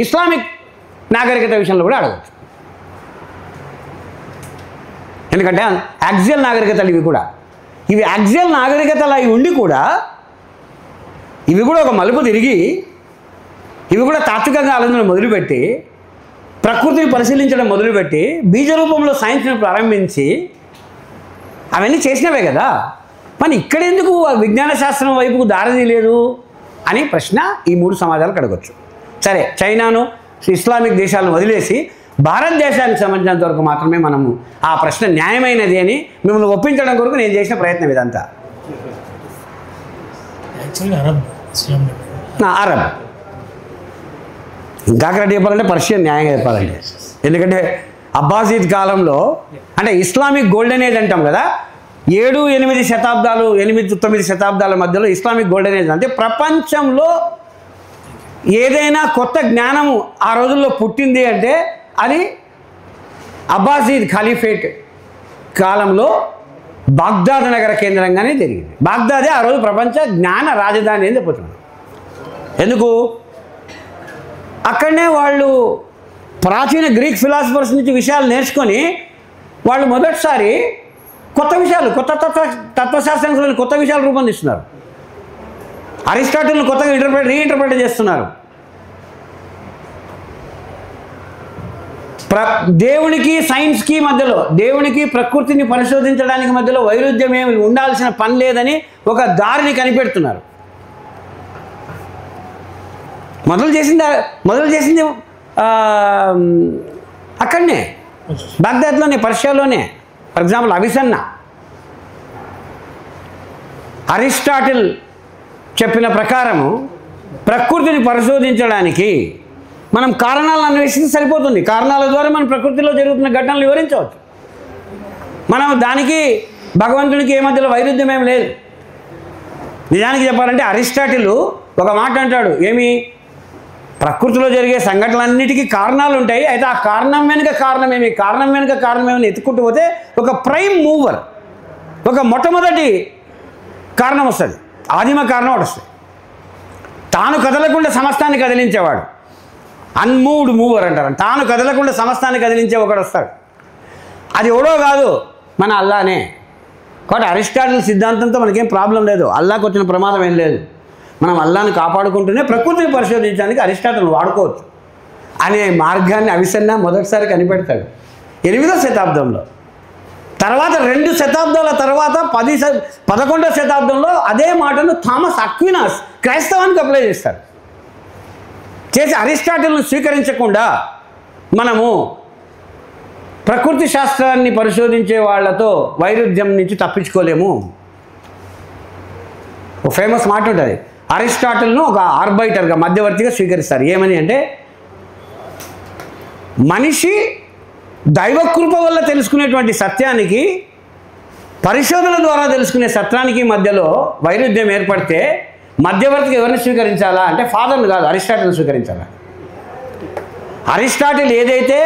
ఇస్లామిక్ నాగరికత విషయంలో కూడా అడగవచ్చు. ఎందుకంటే యాక్సియల్ నాగరికతలు ఇవి యాక్సియల్ నాగరికతలు అవి ఉండి కూడా ఇవి కూడా ఒక మలుపు తిరిగి, ఇవి కూడా తాత్వికంగా ఆలోచన మొదలుపెట్టి, ప్రకృతిని పరిశీలించడం మొదలుపెట్టి, బీజ రూపంలో సైన్స్ని ప్రారంభించి అవన్నీ చేసినవే కదా. మరి ఇక్కడ ఎందుకు విజ్ఞాన శాస్త్రం వైపుకు దారితీయలేదు అని ప్రశ్న ఈ మూడు సమాజాలకు అడగచ్చు. సరే, చైనాను, ఇస్లామిక్ దేశాలను వదిలేసి భారతదేశానికి సంబంధించినంత వరకు మాత్రమే మనము ఆ ప్రశ్న న్యాయమైనది అని మిమ్మల్ని ఒప్పించడం కొరకు నేను చేసిన ప్రయత్నం ఇదంతా. అరబ్, ఇంకా కరెక్ట్ చెప్పాలంటే పర్షియన్ న్యాయంగా చెప్పాలంటే. ఎందుకంటే అబ్బాసీద్ కాలంలో, అంటే ఇస్లామిక్ గోల్డెన్ ఏజ్ అంటాం కదా, 7-8 శతాబ్దాలు, 8-9 శతాబ్దాల మధ్యలో ఇస్లామిక్ గోల్డెన్ ఏజ్. అంటే ప్రపంచంలో ఏదైనా కొత్త జ్ఞానము ఆ రోజుల్లో పుట్టింది అంటే అది అబ్బాసీద్ ఖలీఫేట్ కాలంలో బాగ్దాద్ నగర కేంద్రంగానే జరిగింది. బాగ్దాదే ఆ రోజు ప్రపంచ జ్ఞాన రాజధాని అని చెప్పుతున్నాను. ఎందుకు? అక్కడనే వాళ్ళు ప్రాచీన గ్రీక్ ఫిలాసఫర్స్ నుంచి విషయాలు నేర్చుకొని వాళ్ళు మొదటిసారి కొత్త విషయాలు, కొత్త తత్వశాస్త్రంలో కొత్త విషయాలు రూపొందిస్తున్నారు. అరిస్టాటిల్ని కొత్తగా రీఇంటర్ప్రిట్ చేస్తున్నారు. దేవునికి సైన్స్కి మధ్యలో, దేవునికి ప్రకృతిని పరిశోధించడానికి మధ్యలో వైరుధ్యం ఏమి ఉండాల్సిన పని లేదని ఒక దారిని కనిపెడుతున్నారు. మొదలు చేసింది అక్కడనే బాగ్దాద్లోనే, పర్షియాలోనే. ఫర్ ఎగ్జాంపుల్ అవిసన్నా, అరిస్టాటిల్ చెప్పిన ప్రకారము ప్రకృతిని పరిశోధించడానికి మనం కారణాలను అన్వేషిస్తే సరిపోతుంది. కారణాల ద్వారా మనం ప్రకృతిలో జరుగుతున్న ఘటనలు వివరించవచ్చు. మనం దానికి భగవంతుడికి ఏ మధ్యలో వైరుధ్యం ఏం లేదు. నిజానికి చెప్పాలంటే అరిస్టాటిల్ ఒక మాట అంటాడు, ఏమి, ప్రకృతిలో జరిగే సంఘటనలన్నిటికీ కారణాలు ఉంటాయి, అయితే ఆ కారణం వెనుక కారణమేమి ఎత్తుకుంటూ పోతే ఒక ప్రైమ్ మూవర్, ఒక మొట్టమొదటి కారణం వస్తుంది, ఆదిమ కారణం ఒకటి వస్తుంది. తాను కదలకుండా సమస్తాన్ని కదిలించేవాడు, అన్మూవ్డ్ మూవర్ అంటారు. తాను కదలకుండా సమస్తాన్ని కదిలించే ఒకడు వస్తాడు. అది ఎవడో కాదు, మన అల్లానే. కాబట్టి అరిస్టాటిల్ సిద్ధాంతంతో మనకేం ప్రాబ్లం లేదు, అల్లాకు వచ్చిన ప్రమాదం ఏం లేదు. మనం అల్లాను కాపాడుకుంటూనే ప్రకృతిని పరిశోధించడానికి అరిస్టాటిల్ వాడుకోవచ్చు అనే మార్గాన్ని అవిసన్నా మొదటిసారి కనిపెడతాడు 8వ శతాబ్దంలో. తర్వాత 2 శతాబ్దాల తర్వాత 11వ శతాబ్దంలో అదే మాటను థామస్ అక్వినాస్ క్రైస్తవానికి అప్లై చేస్తారు. చేసి అరిస్టాటిల్ను స్వీకరించకుండా మనము ప్రకృతి శాస్త్రాన్ని పరిశోధించే వాళ్ళతో వైరుధ్యం నుంచి తప్పించుకోలేము. ఒక ఫేమస్ మాట ఉంటుంది, అరిస్టాటిల్ను ఒక ఆర్బైటర్గా మధ్యవర్తిగా స్వీకరిస్తారు. ఏమని అంటే, మనిషి దైవకృప వల్ల తెలుసుకునేటువంటి సత్యానికి పరిశోధన ద్వారా తెలుసుకునే సత్యానికి మధ్యలో వైరుధ్యం ఏర్పడితే మధ్యవర్తిగా ఎవరిని స్వీకరించాలా అంటే ఫాదర్ని కాదు, అరిస్టాటిల్ని స్వీకరించాలా. అరిస్టాటిల్ ఏదైతే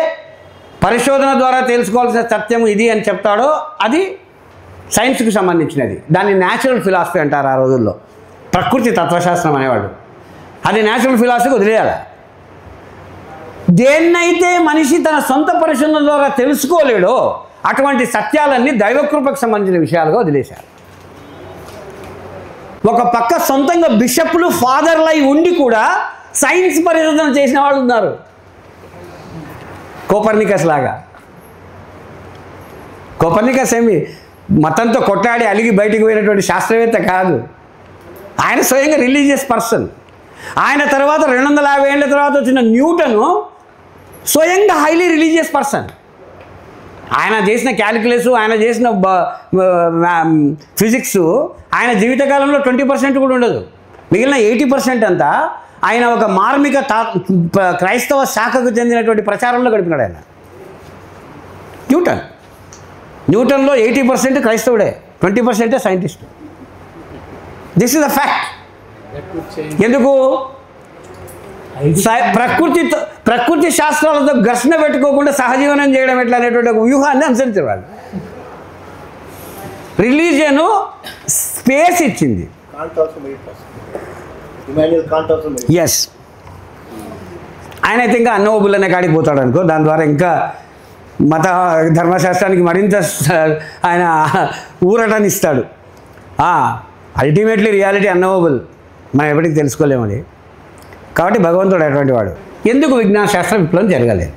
పరిశోధన ద్వారా తెలుసుకోవాల్సిన సత్యం ఇది అని చెప్తాడో అది సైన్స్కి సంబంధించినది. దాన్ని న్యాచురల్ ఫిలాసఫీ అంటారు ఆ రోజుల్లో, ప్రకృతి తత్వశాస్త్రం అనేవాడు. అది న్యాచురల్ ఫిలాసఫీకి వదిలేయాలి. దేన్నైతే మనిషి తన సొంత పరిశోధన ద్వారా తెలుసుకోలేడో అటువంటి సత్యాలన్నీ దైవకృపకు సంబంధించిన విషయాలుగా వదిలేశారు. ఒక పక్క సొంతంగా బిషప్లు ఫాదర్లై ఉండి కూడా సైన్స్ పరిశోధన చేసిన వాళ్ళు ఉన్నారు. కోపర్నికస్ లాగా. కోపర్నికస్ ఏమి మతంతో కొట్టాడి అలిగి బయటికి పోయినటువంటి శాస్త్రవేత్త కాదు. ఆయన స్వయంగా రిలీజియస్ పర్సన్. ఆయన తర్వాత 250 ఏళ్ళ తర్వాత వచ్చిన న్యూటను స్వయంగా హైలీ రిలీజియస్ పర్సన్. ఆయన చేసిన క్యాలిక్యులస్, ఆయన చేసిన ఫిజిక్స్ ఆయన జీవితకాలంలో 20% కూడా ఉండదు. మిగిలిన 80% అంతా ఆయన ఒక మార్మిక క్రైస్తవ శాఖకు చెందినటువంటి ప్రచారంలో గడిపినాడు. ఆయన న్యూటన్లో 80% క్రైస్తవుడే, 20% scientist. This is the fact. ఎందుకు? ప్రకృతి శాస్త్రాలతో ఘర్షణ పెట్టుకోకుండా సహజీవనం చేయడం ఎట్లా అనేటువంటి ఒక వ్యూహాన్ని అనుసరించారు వాళ్ళు. రిలీజియను స్పేస్ ఇచ్చింది. ఎస్, ఆయన అయితే ఇంకా అన్నోబుల్ అనే కాడికి పోతాడు అనుకో. దాని ద్వారా ఇంకా మత ధర్మశాస్త్రానికి మరింత ఆయన ఊరటనిస్తాడు. అల్టిమేట్లీ రియాలిటీ అన్నోబుల్ మనం ఎప్పటికీ తెలుసుకోలేమని. కాబట్టి భగవంతుడు అటువంటి వాడు. ఎందుకు విజ్ఞాన శాస్త్ర విప్లవం జరగలేదు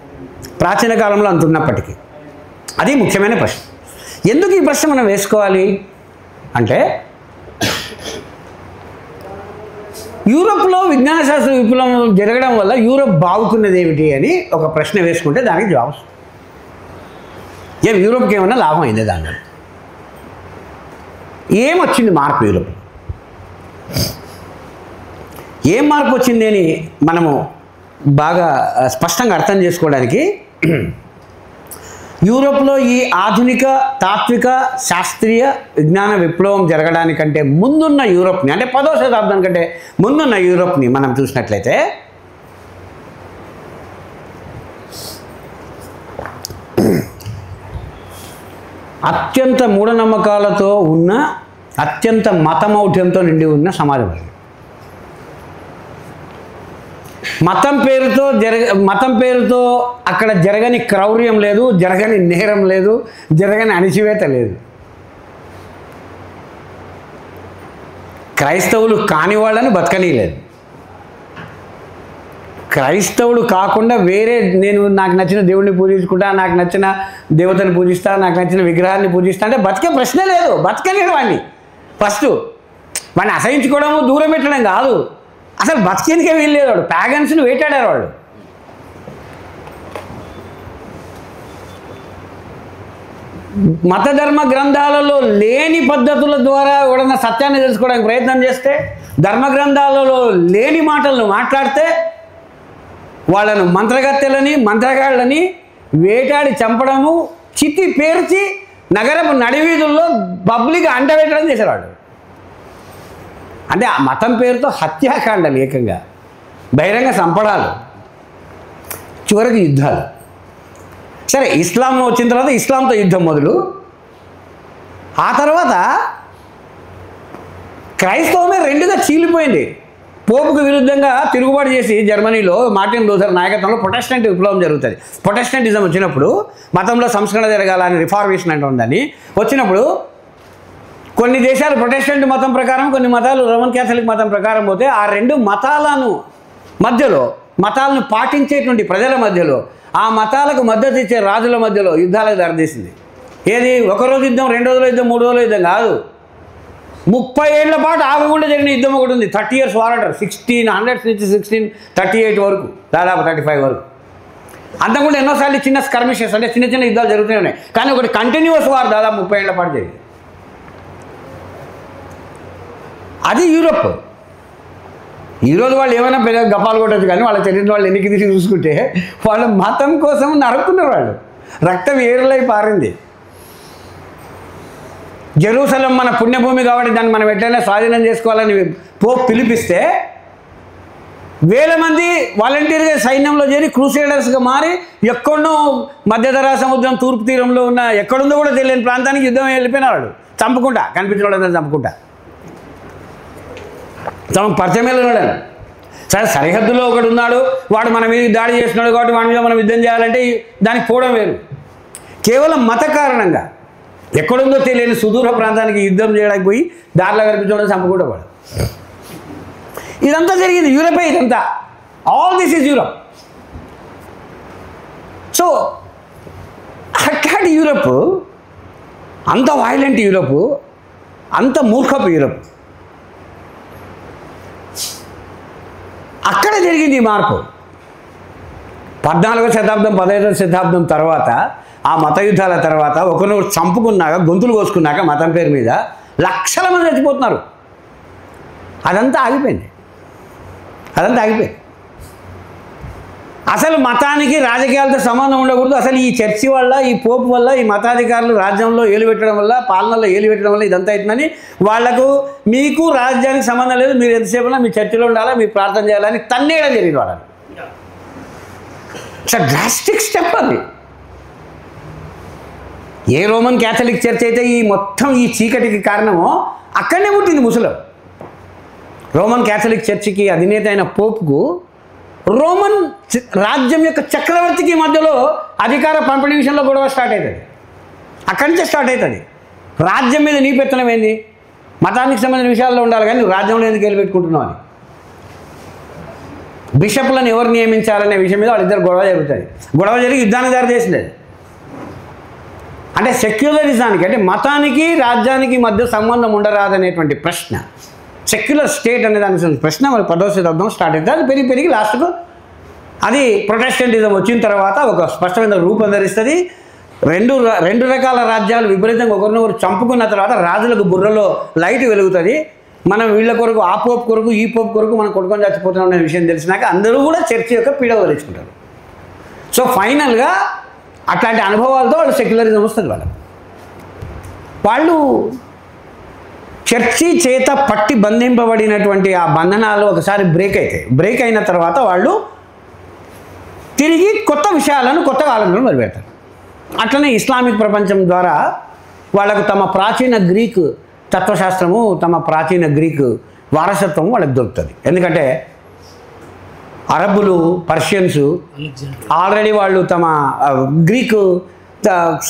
ప్రాచీన కాలంలో అంటున్నప్పటికీ? అది ముఖ్యమైన ప్రశ్న. ఎందుకు ఈ ప్రశ్న మనం వేసుకోవాలి అంటే, యూరోప్లో విజ్ఞాన శాస్త్ర విప్లవం జరగడం వల్ల యూరోప్ బాగుతున్నది ఏమిటి అని ఒక ప్రశ్న వేసుకుంటే దానికి జవాబు యూరోప్కి ఏమన్నా లాభం అయింది? దాన్ని ఏమొచ్చింది మార్పు? యూరోప్ ఏం మార్పు వచ్చింది అని మనము బాగా స్పష్టంగా అర్థం చేసుకోవడానికి యూరోప్లో ఈ ఆధునిక తాత్విక శాస్త్రీయ విజ్ఞాన విప్లవం జరగడానికంటే ముందున్న యూరోప్ని, అంటే 10వ శతాబ్దం కంటే ముందున్న యూరోప్ని మనం చూసినట్లయితే అత్యంత మూఢనమ్మకాలతో ఉన్న, అత్యంత మతమౌఢ్యంతో నిండి ఉన్న సమాజం. మతం పేరుతో అక్కడ జరగని క్రౌర్యం లేదు, జరగని నేరం లేదు, జరగని అణిచివేత లేదు. క్రైస్తవులు కాని వాళ్ళని బతకనీయలేదు. క్రైస్తవుడు కాకుండా వేరే నాకు నచ్చిన దేవుడిని పూజించుకుంటా, నాకు నచ్చిన దేవతని పూజిస్తా, నాకు నచ్చిన విగ్రహాన్ని పూజిస్తా అంటే బతికే ప్రశ్నే లేదు. బతకలేడు వాడిని. ఫస్ట్ వాడిని అసహించుకోవడము, దూరం పెట్టడం కాదు, అసలు బతికేందుకే వీల్లేదు. వాడు ప్యాగన్స్ని వేటాడారు వాళ్ళు. మతధర్మ గ్రంథాలలో లేని పద్ధతుల ద్వారా ఎవడన్నా సత్యాన్ని తెలుసుకోవడానికి ప్రయత్నం చేస్తే, ధర్మ గ్రంథాలలో లేని మాటలను మాట్లాడితే వాళ్ళను మంత్రగత్తెలని మంత్రగాళ్ళని వేటాడి చంపడము, చితి పేర్చి నగరపు నడివీధుల్లో పబ్లిక్ అంటబెట్టడం చేసేవాడు. అంటే ఆ మతం పేరుతో హత్యాకాండలు, ఏకంగా బహిరంగ సంపడాలు, చివరికి యుద్ధాలు. సరే, ఇస్లాం వచ్చిన తర్వాత ఇస్లాంతో యుద్ధం మొదలు. ఆ తర్వాత క్రైస్తవమే రెండుగా చీలిపోయింది. పోపుకు విరుద్ధంగా తిరుగుబాటు చేసి జర్మనీలో మార్టిన్ లూథర్ నాయకత్వంలో ప్రొటెస్టెంట్ విప్లవం జరుగుతుంది. ప్రొటెస్టెంటిజం వచ్చినప్పుడు మతంలో సంస్కరణ జరగాలని, రిఫార్మేషన్ అంటే ఉందని వచ్చినప్పుడు కొన్ని దేశాలు ప్రొటెస్టెంట్ మతం ప్రకారం, కొన్ని మతాలు రోమన్ క్యాథలిక్ మతం ప్రకారం పోతే ఆ రెండు మతాలను మధ్యలో, మతాలను పాటించేటువంటి ప్రజల మధ్యలో, ఆ మతాలకు మద్దతు ఇచ్చే రాజుల మధ్యలో యుద్ధాలకు దారితీసింది. ఏది ఒకరోజు యుద్ధం, 2 రోజుల యుద్ధం, 3 రోజుల యుద్ధం కాదు, 30 ఏళ్ల పాటు ఆగకుండా జరిగిన యుద్ధం ఒకటి ఉంది. 30 years వార్ అంటారు. 1600 నుంచి 1638 వరకు, దాదాపు 35 వరకు. అంతకుండా ఎన్నోసార్లు చిన్న స్కర్మిషెస్ అంటే చిన్న చిన్న యుద్ధాలు జరుగుతూనే ఉన్నాయి. కానీ ఒకటి కంటిన్యూస్ వార్ దాదాపు 30 ఏళ్ల పాటు జరిగింది. అది యూరోప్. ఈరోజు వాళ్ళు ఏమైనా పెద్ద గప్పాలు కొట్టచ్చు, కానీ వాళ్ళ చరిత్ర వాళ్ళు ఎన్నికి తిరిగి చూసుకుంటే వాళ్ళ మతం కోసం నరుకున్నారు. వాళ్ళు రక్తం ఏరులై పారింది. జెరూసలం మన పుణ్యభూమి కాబట్టి దాన్ని మనం ఎట్లయినా స్వాధీనం చేసుకోవాలని పోప్ పిలిపిస్తే వేల మంది వాలంటీర్గా సైన్యంలో చేరి క్రూసేడర్స్గా మారి ఎక్కడో మధ్యధరా సముద్రం తూర్పు తీరంలో ఉన్న ఎక్కడుందో కూడా తెలియని ప్రాంతానికి యుద్ధం వెళ్ళిపోయినాడు. చంపుకుంటా, కనిపించిన వాళ్ళందరూ చంపుకుంటా, తమకు పరిచయం సరే సరిహద్దులో ఒకడు ఉన్నాడు, వాడు మన మీద దాడి చేస్తున్నాడు కాబట్టి వాడి మీద మనం యుద్ధం చేయాలంటే దానికి పోవడం వేరు. కేవలం మత కారణంగా ఎక్కడుందో తెలియని సుదూర ప్రాంతానికి యుద్ధం చేయడానికి పోయి దారిలో కనిపించడం చంపుకుంటూ వాడు. ఇదంతా జరిగింది యూరోపే. ఇదంతా all this is Europe. So అట్లాంటి యూరోప్, అంత వైలెంట్ యూరోప్, అంత మూర్ఖపు యూరోప్, అక్కడ జరిగింది ఈ మార్పు. 14వ శతాబ్దం 15వ శతాబ్దం తర్వాత, ఆ మత యుద్ధాల తర్వాత ఒకరినొకరు చంపుకున్నాక, గొంతులు కోసుకున్నాక మతం పేరు మీద లక్షల మంది చచ్చిపోతున్నారు. అదంతా ఆగిపోయింది. అసలు మతానికి రాజకీయాలతో సంబంధం ఉండకూడదు. అసలు ఈ చర్చి వల్ల, ఈ పోపు వల్ల, ఈ మతాధికారులు రాజ్యంలో ఏలుపెట్టడం వల్ల, పాలనలో ఏలుపెట్టడం వల్ల ఇదంతా అవుతుందని వాళ్లకు, మీకు రాజ్యానికి సంబంధం లేదు, మీరు ఎంతసేపునా మీ చర్చిలో ఉండాలా, మీరు ప్రార్థన చేయాలని తన్నేయడం జరిగింది వాళ్ళని. ఇట్స్ డ్రాస్టిక్ స్టెప్ అది. ఏ రోమన్ క్యాథలిక్ చర్చ్ అయితే ఈ మొత్తం ఈ చీకటికి కారణమో అక్కడనే పుట్టింది ముసలం. రోమన్ క్యాథలిక్ చర్చికి అధినేత అయిన పోప్కు రోమన్ రాజ్యం యొక్క చక్రవర్తికి మధ్యలో అధికార పంపిణీ విషయంలో గొడవ స్టార్ట్ అవుతుంది. అక్కడి నుంచే స్టార్ట్ అవుతుంది. రాజ్యం మీద నీ పెత్తనం ఏంది, మతానికి సంబంధించిన విషయాల్లో ఉండాలి కానీ నువ్వు రాజ్యంలో ఎందుకు వెళ్ళిపెట్టుకుంటున్నావు అని. బిషప్లను ఎవరు నియమించాలనే విషయం మీద వాళ్ళిద్దరు గొడవ జరుగుతుంది. గొడవ జరిగి యుద్ధానికి దారి చేసింది. అంటే సెక్యులరిజానికి, అంటే మతానికి రాజ్యానికి మధ్య సంబంధం ఉండరాదనేటువంటి ప్రశ్న, సెక్యులర్ స్టేట్ అనే దానికి ప్రశ్న మరి 10వ శతాబ్దం స్టార్ట్ అవుతుంది. అది పెరిగి లాస్ట్కు అది ప్రొటెస్టెంటిజం వచ్చిన తర్వాత ఒక స్పష్టమైన రూపం ధరిస్తుంది. రెండు రకాల రాజ్యాలు విపరీతంగా ఒకరినొకరు చంపుకున్న తర్వాత రాజులకు బుర్రలో లైట్ వెలుగుతుంది. మనం వీళ్ళ కొరకు, ఆ పోపు కొరకు, ఈ పోపు కొరకు మనం కొట్టుకొని చచ్చిపోతున్నాం అనే విషయం తెలిసినాక అందరూ కూడా చర్చి యొక్క పీడ వదిలించుకుంటారు. సో ఫైనల్గా అట్లాంటి అనుభవాలతో వాళ్ళు సెక్యులరిజం వస్తుంది. వాళ్ళు చర్చి చేత పట్టి బంధింపబడినటువంటి ఆ బంధనాలు ఒకసారి బ్రేక్ అయిన తర్వాత వాళ్ళు తిరిగి కొత్త విషయాలను, కొత్త ఆలోచనలు మొదలుపెడతారు. అట్లనే ఇస్లామిక్ ప్రపంచం ద్వారా వాళ్ళకు తమ ప్రాచీన గ్రీకు తత్వశాస్త్రము, తమ ప్రాచీన గ్రీకు వారసత్వం వాళ్ళకి దొరుకుతుంది. ఎందుకంటే అరబ్బులు, పర్షియన్స్ ఆల్రెడీ వాళ్ళు తమ గ్రీకు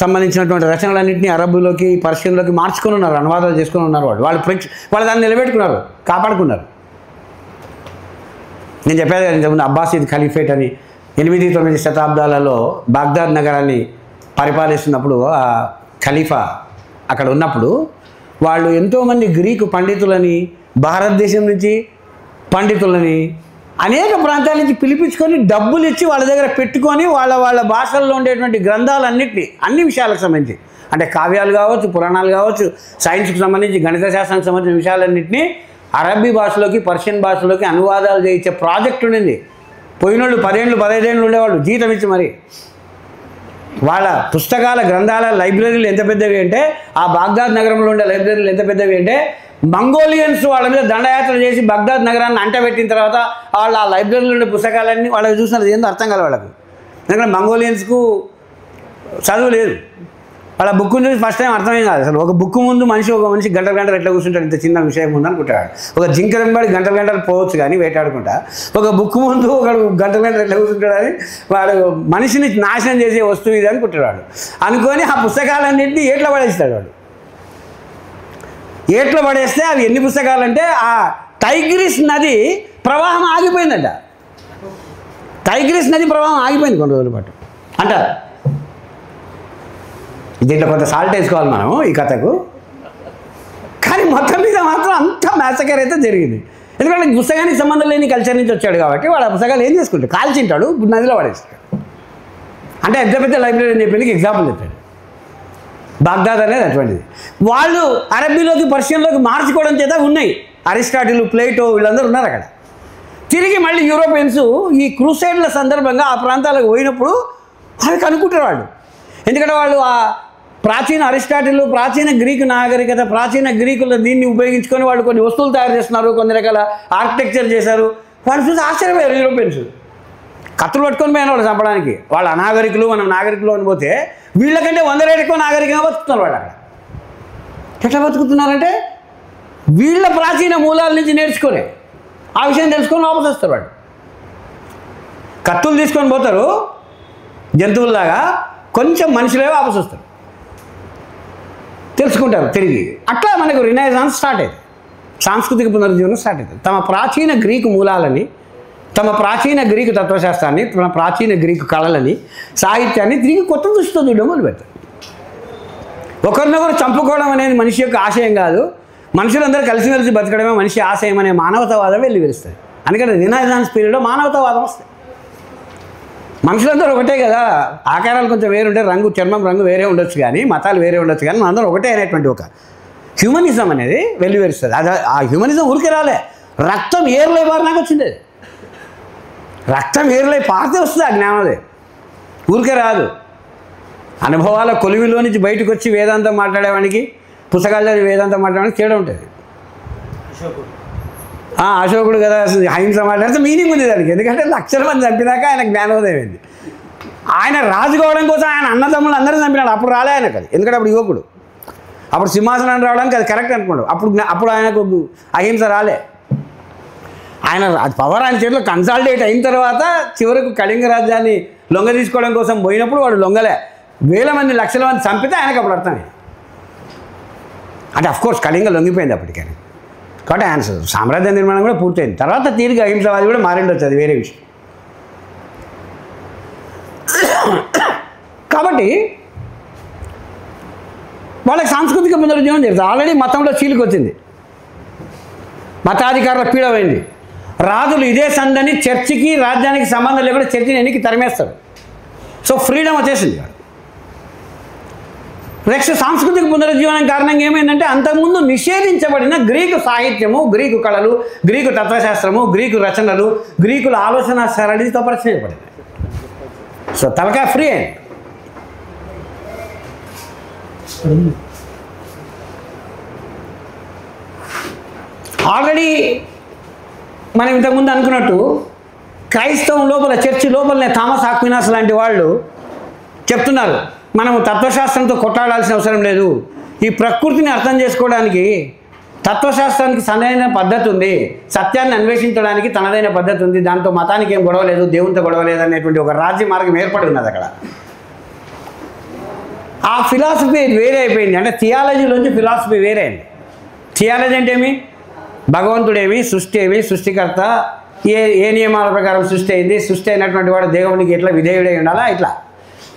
సంబంధించినటువంటి రచనలన్నింటినీ అరబ్బులోకి, పర్షియన్లోకి మార్చుకొని ఉన్నారు, అనువాదాలు చేసుకొని ఉన్నారు. వాళ్ళు దాన్ని నిలబెట్టుకున్నారు, కాపాడుకున్నారు. నేను చెప్పేది కదా ఇంతకుముందు, అబ్బాసీద్ ఖలీఫేట్ అని 8-9 శతాబ్దాలలో బాగ్దాద్ నగరాన్ని పరిపాలిస్తున్నప్పుడు ఆ ఖలీఫా అక్కడ ఉన్నప్పుడు వాళ్ళు ఎంతోమంది గ్రీకు పండితులని, భారతదేశం నుంచి పండితులని అనేక ప్రాంతాల నుంచి పిలిపించుకొని డబ్బులు ఇచ్చి వాళ్ళ దగ్గర పెట్టుకొని వాళ్ళ భాషల్లో ఉండేటువంటి గ్రంథాలన్నింటినీ, అన్ని విషయాలకు సంబంధించి, అంటే కావ్యాలు కావచ్చు, పురాణాలు కావచ్చు, సైన్స్కి సంబంధించి, గణిత శాస్త్రానికి సంబంధించిన విషయాలన్నింటినీ అరబ్బీ భాషలోకి, పర్షియన్ భాషలోకి అనువాదాలు చేయించే ప్రాజెక్ట్ ఉండింది. పోయినోళ్ళు 10 ఏళ్ళు 15 ఏళ్ళు ఉండేవాళ్ళు జీతం ఇచ్చి. మరి వాళ్ళ పుస్తకాల, గ్రంథాల లైబ్రరీలు ఎంత పెద్దవి అంటే, ఆ బాగ్దాద్ నగరంలో ఉండే లైబ్రరీలు ఎంత పెద్దవి అంటే, మంగోలియన్స్ వాళ్ళ మీద దండయాత్ర చేసి బాగ్దాద్ నగరాన్ని అంటబెట్టిన తర్వాత వాళ్ళు ఆ లైబ్రరీలో ఉండే పుస్తకాలన్నీ వాళ్ళకి చూసినది ఏందో అర్థం కాదు వాళ్ళకు. ఎందుకంటే మంగోలియన్స్కు చదువు లేదు. వాళ్ళ బుక్ చూసి ఫస్ట్ టైం అర్థమేం కాదు. అసలు ఒక బుక్ ముందు ఒక మనిషి గంటలు ఎట్లా కూర్చుంటాడు, ఇంత చిన్న విషయం ముందు అనుకుంటాడు. ఒక జింకరంబడి గంటలు పోవచ్చు కానీ వేటాడుకుంటా, ఒక బుక్ ముందు ఒకడు గంటలు ఎట్లా కూర్చుంటాడని వాడు మనిషిని నాశనం చేసే వస్తువు ఇది అనుకుంటాడు. అనుకొని ఆ పుస్తకాలన్నింటినీ ఏట్లా పడేస్తాడు వాడు. ఏట్లో పడేస్తే అవి ఎన్ని పుస్తకాలంటే ఆ టైగ్రిస్ నది ప్రవాహం ఆగిపోయిందంట. టైగ్రిస్ నది ప్రవాహం ఆగిపోయింది కొన్ని రోజుల పాటు అంటారు. దీంట్లో కొంత సాల్ట్ వేసుకోవాలి మనం ఈ కథకు. కానీ మొత్తం మీద మాత్రం అంత మ్యాసకర్ అయితే జరిగింది. ఎందుకంటే పుస్తకానికి సంబంధం లేని కల్చర్ నుంచి వచ్చాడు కాబట్టి వాడు ఆ పుస్తకాలు ఏం చేసుకుంటాడు, కాల్చింటాడు, నదిలో పడేస్తాడు. అంటే ఎంత పెద్ద లైబ్రరీ అని చెప్పేందుకు ఎగ్జాంపుల్ చెప్పాడు. బాగ్దాద్ అనేది అటువంటిది. వాళ్ళు అరబ్బీలోకి పర్షియన్లోకి మార్చుకోవడం చేత ఉన్నాయి. అరిస్టాటిల్, ప్లేటో వీళ్ళందరూ ఉన్నారు అక్కడ. తిరిగి మళ్ళీ యూరోపియన్స్ ఈ క్రూసైడ్ల సందర్భంగా ఆ ప్రాంతాలకు పోయినప్పుడు అవి కనుక్కుంటారు వాళ్ళు. ఎందుకంటే వాళ్ళు ఆ ప్రాచీన అరిస్టాటిల్, ప్రాచీన గ్రీకు నాగరికత, ప్రాచీన గ్రీకుల దీన్ని ఉపయోగించుకొని వాళ్ళు కొన్ని వస్తువులు తయారు చేస్తున్నారు, కొన్ని రకాల ఆర్కిటెక్చర్ చేశారు. వాళ్ళు చూసి ఆశ్చర్యపోయారు యూరోపియన్స్. కత్తులు పట్టుకొని పోయిన వాళ్ళు చంపడానికి. వాళ్ళు అనాగరికులు, మనం నాగరికులు అని పోతే వీళ్ళకంటే 100 రెట్లు ఎక్కువ నాగరికంగా బతుకుతున్నారు వాళ్ళు అక్కడ. ఎట్లా బతుకుతున్నారంటే వీళ్ళ ప్రాచీన మూలాల నుంచి నేర్చుకొని ఆ విషయం తెలుసుకొని వాపసు వస్తారు వాళ్ళు. కత్తులు తీసుకొని పోతారు జంతువుల్లాగా, కొంచెం మనుషులే వాపసు వస్తారు, తెలుసుకుంటారు తిరిగి. అట్లా మనకు రినైజాన్స్ స్టార్ట్ అయింది, సాంస్కృతిక పునరుజ్జీవనం స్టార్ట్ అవుతుంది. తమ ప్రాచీన గ్రీకు మూలాలని, తమ ప్రాచీన గ్రీకు తత్వశాస్త్రాన్ని, తమ ప్రాచీన గ్రీకు కళలని, సాహిత్యాన్ని తిరిగి కొత్త దృష్టితో చూడడం మొదలుపెడతారు. ఒకరినొకరు చంపుకోవడం అనేది మనిషి యొక్క ఆశయం కాదు, మనుషులందరూ కలిసిమెలిసి బతకడమే మనిషి ఆశయం అనే మానవతావాదం వెళ్ళి విరుస్తుంది. అందుకని రినైజాన్స్ పీరియడ్లో మానవతావాదం వస్తుంది. మనుషులందరూ ఒకటే కదా, ఆకారాలు కొంచెం వేరు ఉంటాయి, రంగు, చర్మం రంగు వేరే ఉండొచ్చు, కానీ మతాలు వేరే ఉండొచ్చు, కానీ మనందరూ ఒకటే అనేటువంటి ఒక హ్యూమనిజం అనేది వెల్లివేరుస్తుంది. అది ఆ హ్యూమనిజం ఊరికే రాలే, రక్తం ఏర్లై పారినాక వచ్చింది. రక్తం ఏర్లై పారితే వస్తుంది ఆ జ్ఞానోదయం, ఊరికే రాదు. అనుభవాల కొలివిలో నుంచి బయటకు వచ్చి వేదాంతం మాట్లాడేవానికి, పుస్తకాలు చదివి వేదాంతం మాట్లాడడానికి తేడా ఉంటుంది. అశోకుడు కదా అహింస మాట్లాడితే మీనింగ్ ఉంది దానికి, ఎందుకంటే లక్షల మంది చంపినాక ఆయన జ్ఞానోదయం అయింది. ఆయన రాజు కావడం కోసం ఆయన అన్నదమ్ములు అందరూ చంపినాడు, అప్పుడు రాలే ఆయనకు అది. ఎందుకంటే అప్పుడు యువకుడు, అప్పుడు సింహాసనాన్ని రావడానికి అది కరెక్ట్ అనుకోండు. అప్పుడు ఆయనకు అహింస రాలే. ఆయన పవర్ ఆయన చేతిలో కన్సాలిడేట్ అయిన తర్వాత చివరకు కళింగ రాజ్యాన్ని లొంగ తీసుకోవడం కోసం పోయినప్పుడు వాడు లొంగలే, వేల మంది లక్షల మంది చంపితే ఆయనకు అప్పుడు అర్థమైంది. అంటే అఫ్కోర్స్ కళింగ లొంగిపోయింది అప్పటికని, కాబట్టి ఆయన సామ్రాజ్య నిర్మాణం కూడా పూర్తయింది. తర్వాత తిరిగి అహింసవాది కూడా మారిండొచ్చు, అది వేరే విషయం. కాబట్టి వాళ్ళకి సాంస్కృతిక పునరుజ్జీవనం జరుగుతుంది. ఆల్రెడీ మతంలో చీలికి వచ్చింది, మతాధికారుల పీడమైంది. రాజులు ఇదే సందని చర్చికి రాజ్యానికి సంబంధం లేకుండా చర్చిని ఎన్నికి తరిమేస్తారు. సో ఫ్రీడమ్ వచ్చేసింది. నెక్స్ట్ సాంస్కృతిక పునరుజ్జీవనం కారణంగా ఏమైందంటే అంతకుముందు నిషేధించబడిన గ్రీకు సాహిత్యము, గ్రీకు కళలు, గ్రీకు తత్వశాస్త్రము, గ్రీకు రచనలు, గ్రీకుల ఆలోచన సరళితో పరిచయం చేయబడింది. సో తలకాయ ఫ్రీ అయింది. ఆల్రెడీ మనం ఇంతకుముందు అనుకున్నట్టు క్రైస్తవం లోపల, చర్చి లోపలనే థామస్ ఆక్వినాస్ లాంటి వాళ్ళు చెప్తున్నారు, మనం తత్వశాస్త్రంతో కొట్టాడాల్సిన అవసరం లేదు, ఈ ప్రకృతిని అర్థం చేసుకోవడానికి తత్వశాస్త్రానికి తనదైన పద్ధతి ఉంది, సత్యాన్ని అన్వేషించడానికి తనదైన పద్ధతి ఉంది, దాంతో మతానికి ఏం గొడవ లేదు, దేవునితో గొడవ లేదు అనేటువంటి ఒక రాజ్య మార్గం ఏర్పడి ఉన్నది అక్కడ. ఆ ఫిలాసఫీ వేరే అయిపోయింది. అంటే థియాలజీలోంచి ఫిలాసఫీ వేరే అయింది. థియాలజీ అంటే ఏమి, భగవంతుడేమి, సృష్టి ఏమి, సృష్టికర్త, ఏ నియమాల ప్రకారం సృష్టి అయింది, సృష్టి అయినటువంటి వాడు దేవునికి ఎట్లా విధేయుడై ఉండాలా, ఇట్లా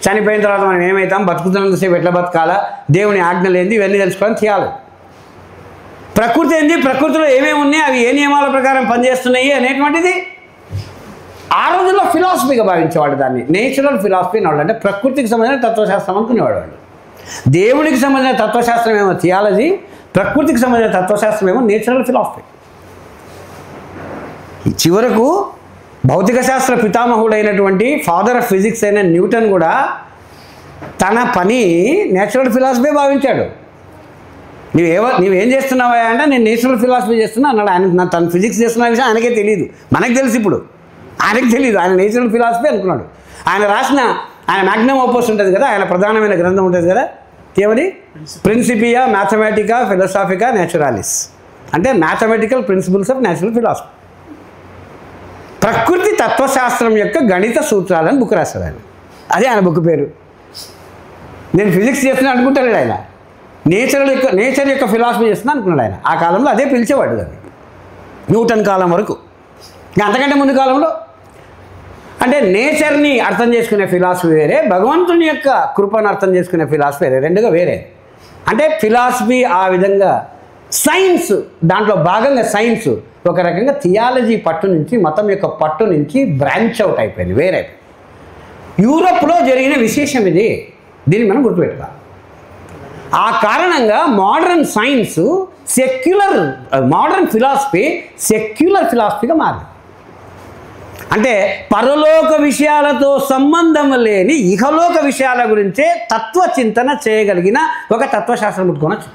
చనిపోయిన తర్వాత మనం ఏమవుతాం, బతుకుతున్నంతసేపు ఎట్లా బతకాలా, దేవుని ఆజ్ఞలు ఏంది, ఇవన్నీ తెలుసుకోవడం థియాలజీ. ప్రకృతి ఏంది, ప్రకృతిలో ఏమేమి ఉన్నాయి, అవి ఏ నియమాల ప్రకారం పనిచేస్తున్నాయి అనేటువంటిది ఆ రోజుల్లో ఫిలాసఫీగా భావించేవాడు. దాన్ని నేచురల్ ఫిలాసఫీ అనేవాళ్ళు. అంటే ప్రకృతికి సంబంధించిన తత్వశాస్త్రం అనుకునేవాడు వాళ్ళు. దేవుడికి సంబంధించిన తత్వశాస్త్రం ఏమో థియాలజీ, ప్రకృతికి సంబంధించిన తత్వశాస్త్రం ఏమో నేచురల్ ఫిలాసఫీ. చివరకు భౌతిక శాస్త్ర పితామహుడైనటువంటి ఫాదర్ ఆఫ్ ఫిజిక్స్ అయిన న్యూటన్ కూడా తన పని నేచురల్ ఫిలాసఫీ భావించాడు. నువ్వేం చేస్తున్నావా అంటే నేను నేచురల్ ఫిలాసఫీ చేస్తున్నా అన్నాడు. ఆయన తను ఫిజిక్స్ చేస్తున్న విషయం ఆయనకే తెలియదు, మనకు తెలుసు ఇప్పుడు, ఆయనకు తెలియదు. ఆయన నేచురల్ ఫిలాసఫీ అనుకున్నాడు. ఆయన రాసిన ఆయన మ్యాగ్నమ్ ఓపస్ ఉంటుంది కదా, ఆయన ప్రధానమైన గ్రంథం ఉంటుంది కదా, ఏమని, ప్రిన్సిపియా మ్యాథమెటికా ఫిలాసాఫికా నేచురాలిస్, అంటే mathematical principles of natural philosophy, ప్రకృతి తత్వశాస్త్రం యొక్క గణిత సూత్రాలని బుక్ రాస్తాడు ఆయన. అదే ఆయన బుక్ పేరు. నేను ఫిజిక్స్ చేస్తున్నా అనుకుంటాడు ఆయన, నేచర్ యొక్క ఫిలాసఫీ చేస్తున్నా అనుకున్నాడు ఆయన. ఆ కాలంలో అదే పిలిచేవాడు దాన్ని, న్యూటన్ కాలం వరకు. ఇంకా అంతకంటే ముందు కాలంలో అంటే నేచర్ని అర్థం చేసుకునే ఫిలాసఫీ వేరే, భగవంతుని యొక్క కృపను అర్థం చేసుకునే ఫిలాసఫీ వేరే, రెండుగా వేరే. అంటే ఫిలాసఫీ ఆ విధంగా, సైన్స్ దాంట్లో భాగంగా సైన్స్ ఒక రకంగా థియాలజీ పట్టు నుంచి, మతం యొక్క పట్టు నుంచి బ్రాంచ్ అవుట్ అయిపోయింది, వేరే. యూరోప్లో జరిగిన విశేషం ఇది, దీన్ని మనం గుర్తుపెట్టుకోవాలి. ఆ కారణంగా modern science secular, modern philosophy secular ఫిలాసఫీగా మారింది. అంటే పరలోక విషయాలతో సంబంధం లేని ఇహలోక విషయాల గురించే తత్వచింతన చేయగలిగిన ఒక తత్వశాస్త్రం పుట్టుకోవచ్చు,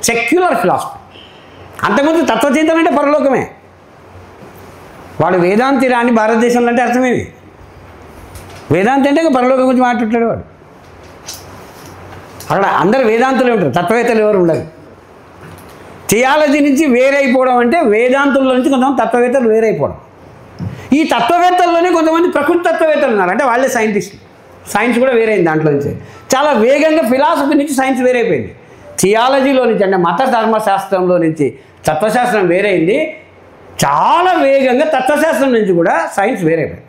సెక్యులర్ ఫిలాసఫీ. అంతకుముందు తత్వచింతన అంటే పరలోకమే. వాడు వేదాంతి రాని భారతదేశంలో అంటే అర్థమేమి? వేదాంతి అంటే పరలోకం గురించి మాట్లాడతాడు వాడు. అక్కడ అందరు వేదాంతులే ఉంటారు, తత్వవేత్తలు ఎవరు ఉండరు. థియాలజీ నుంచి వేరైపోవడం అంటే వేదాంతుల్లో నుంచి కొంతమంది తత్వవేత్తలు వేరైపోవడం. ఈ తత్వవేత్తల్లోనే కొంతమంది ప్రకృతి తత్వవేత్తలు ఉన్నారు, అంటే వాళ్ళే సైంటిస్టులు. సైన్స్ కూడా వేరైంది దాంట్లో నుంచి. చాలా వేగంగా ఫిలాసఫీ నుంచి సైన్స్ వేరైపోయింది. థియాలజీలో నుంచి అంటే మత ధర్మశాస్త్రంలో నుంచి తత్వశాస్త్రం వేరైంది. చాలా వేగంగా తత్వశాస్త్రం నుంచి కూడా సైన్స్ వేరైపోయింది.